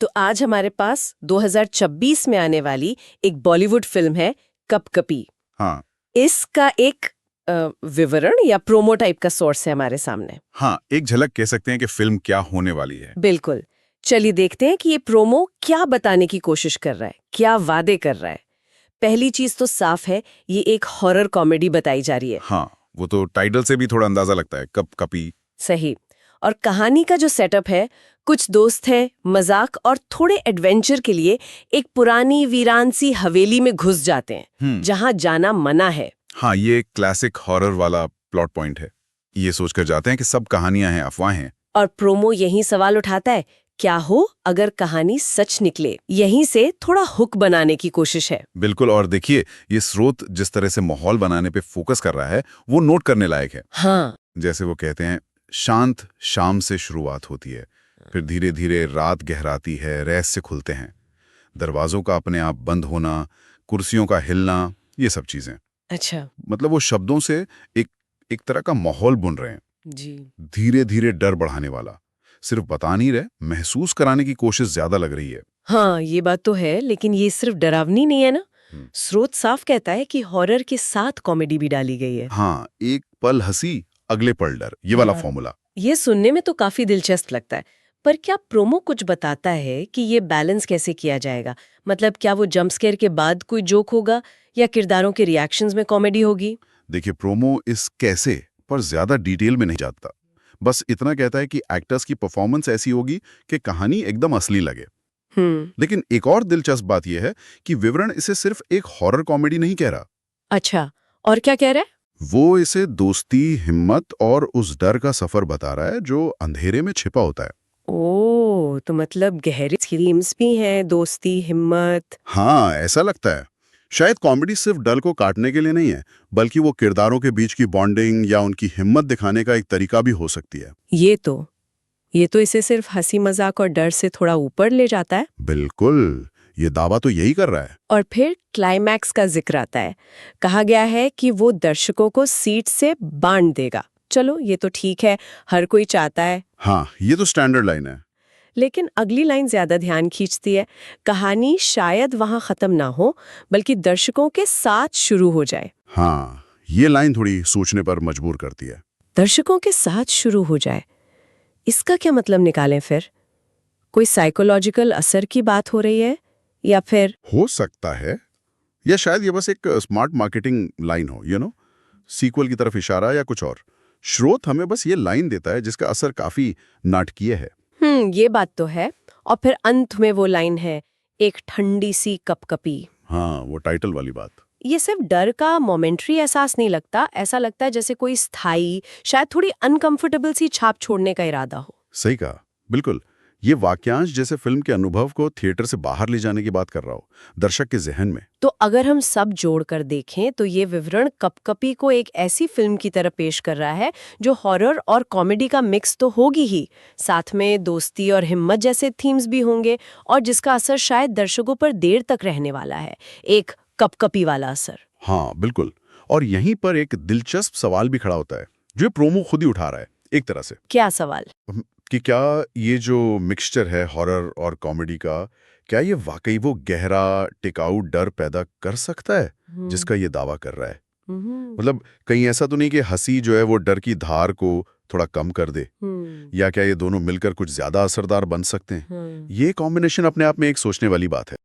तो आज हमारे पास 2026 में आने वाली एक बॉलीवुड फिल्म है कप कपी। हाँ इसका एक विवरण या प्रोमो टाइप का सोर्स है हमारे सामने। हाँ, एक झलक कह सकते हैं कि फिल्म क्या होने वाली है। बिल्कुल, चलिए देखते हैं कि ये प्रोमो क्या बताने की कोशिश कर रहा है, क्या वादे कर रहा है। पहली चीज तो साफ है, ये एक हॉरर कॉमेडी बताई जा रही है। हाँ, वो तो टाइटल से भी थोड़ा अंदाजा लगता है, कप कपी। सही। और कहानी का जो सेटअप है, कुछ दोस्त हैं, मजाक और थोड़े एडवेंचर के लिए एक पुरानी वीरान सी हवेली में घुस जाते हैं जहां जाना मना है। हाँ, ये क्लासिक हॉरर वाला प्लॉट पॉइंट है। ये सोचकर जाते हैं कि सब कहानियां हैं, अफवाहें हैं। और प्रोमो यही सवाल उठाता है, क्या हो अगर कहानी सच निकले। यहीं से थोड़ा हुक बनाने की कोशिश है। बिल्कुल, और देखिए ये स्रोत जिस तरह से माहौल बनाने पे फोकस कर रहा है वो नोट करने लायक है। हाँ, जैसे वो कहते हैं, शांत शाम से शुरुआत होती है, फिर धीरे धीरे रात गहराती है, रहस्य खुलते हैं, दरवाजों का अपने आप बंद होना, कुर्सियों का हिलना, ये सब चीजें। अच्छा मतलब वो शब्दों से एक एक तरह का माहौल बुन रहे हैं, जी। धीरे धीरे डर बढ़ाने वाला। सिर्फ बता नहीं रहे, महसूस कराने की कोशिश ज्यादा लग रही है। हाँ, ये बात तो है, लेकिन ये सिर्फ डरावनी नहीं है ना। हम्म। स्रोत साफ कहता है कि हॉरर के साथ कॉमेडी भी डाली गई है। हाँ, एक पल हंसी, अगले पल डर, ये वाला फॉर्मूला। ये सुनने में तो काफी दिलचस्प लगता है, पर क्या प्रोमो कुछ बताता है कि ये बैलेंस कैसे किया जाएगा? मतलब क्या वो जंप स्केयर के बाद कोई जोक होगा या किरदारों के रिएक्शंस में कॉमेडी होगी? देखिए, प्रोमो इस कैसे पर ज्यादा डिटेल में नहीं जाता, बस इतना कहता है कि एक्टर्स की परफॉर्मेंस ऐसी होगी कि कहानी एकदम असली लगे। लेकिन एक और दिलचस्प बात यह है कि विवरण इसे सिर्फ एक हॉरर कॉमेडी नहीं कह रहा। अच्छा, और क्या कह रहा है? वो इसे दोस्ती, हिम्मत और उस डर का सफर बता रहा है जो अंधेरे में छिपा होता है। ओह, तो मतलब गहरी थीम्स भी हैं, दोस्ती, हिम्मत। हाँ, ऐसा लगता है। शायद कॉमेडी सिर्फ डर को काटने के लिए नहीं है, बल्कि वो किरदारों के बीच की बॉन्डिंग या उनकी हिम्मत दिखाने का एक तरीका भी हो सकती है। ये तो इसे सिर्फ हंसी मजाक और डर से थोड़ा ऊपर ले जाता है। बिल्कुल, ये दावा तो यही कर रहा है। और फिर क्लाइमैक्स का जिक्र आता है। कहा गया है कि वो दर्शकों को सीट से बांध देगा। चलो, ये तो ठीक है, हर कोई चाहता है। हाँ, ये तो स्टैंडर्ड लाइन है। लेकिन अगली लाइन ज्यादा ध्यान खींचती है। कहानी शायद वहां खत्म ना हो, बल्कि दर्शकों के साथ शुरू हो जाए। हाँ, ये लाइन थोड़ी सोचने पर मजबूर करती है। दर्शकों के साथ शुरू हो जाए, इसका क्या मतलब निकालें फिर? कोई साइकोलॉजिकल असर की बात हो रही है या फिर? हो सकता है, या शायद ये बस एक स्मार्ट मार्केटिंग लाइन हो, सीक्वल की तरफ इशारा या कुछ और। स्रोत हमें बस ये लाइन देता है जिसका असर काफी नाटकीय है। ये बात तो है। और फिर अंत में वो लाइन है, एक ठंडी सी कपकपी। हाँ, वो टाइटल वाली बात। ये सिर्फ डर का मोमेंट्री एहसास नहीं लगता, ऐसा लगता है जैसे कोई स्थायी, शायद थोड़ी अनकंफर्टेबल सी छाप छोड़ने का इरादा हो। सही कहा, बिल्कुल। ये वाक्यांश जैसे फिल्म के अनुभव को थिएटर से बाहर ले जाने की बात कर रहा हो, दर्शक के जहन में। तो अगर हम सब जोड़कर देखें तो ये विवरण कपकपी को एक ऐसी फिल्म की तरह पेश कर रहा है जो हॉरर और कॉमेडी का मिक्स तो होगी ही, साथ में दोस्ती और हिम्मत जैसे थीम्स भी होंगे, और जिसका असर शायद दर्शकों पर देर तक रहने वाला है, एक कपकपी वाला असर। हाँ, बिल्कुल। और यहीं पर एक दिलचस्प सवाल भी खड़ा होता है, जो ये प्रोमो खुद ही उठा रहा है एक तरह से। क्या सवाल? कि क्या ये जो मिक्सचर है हॉरर और कॉमेडी का, क्या ये वाकई वो गहरा टिकाऊ डर पैदा कर सकता है जिसका ये दावा कर रहा है? मतलब कहीं ऐसा तो नहीं कि हंसी जो है वो डर की धार को थोड़ा कम कर दे, या क्या ये दोनों मिलकर कुछ ज्यादा असरदार बन सकते हैं? ये कॉम्बिनेशन अपने आप में एक सोचने वाली बात है।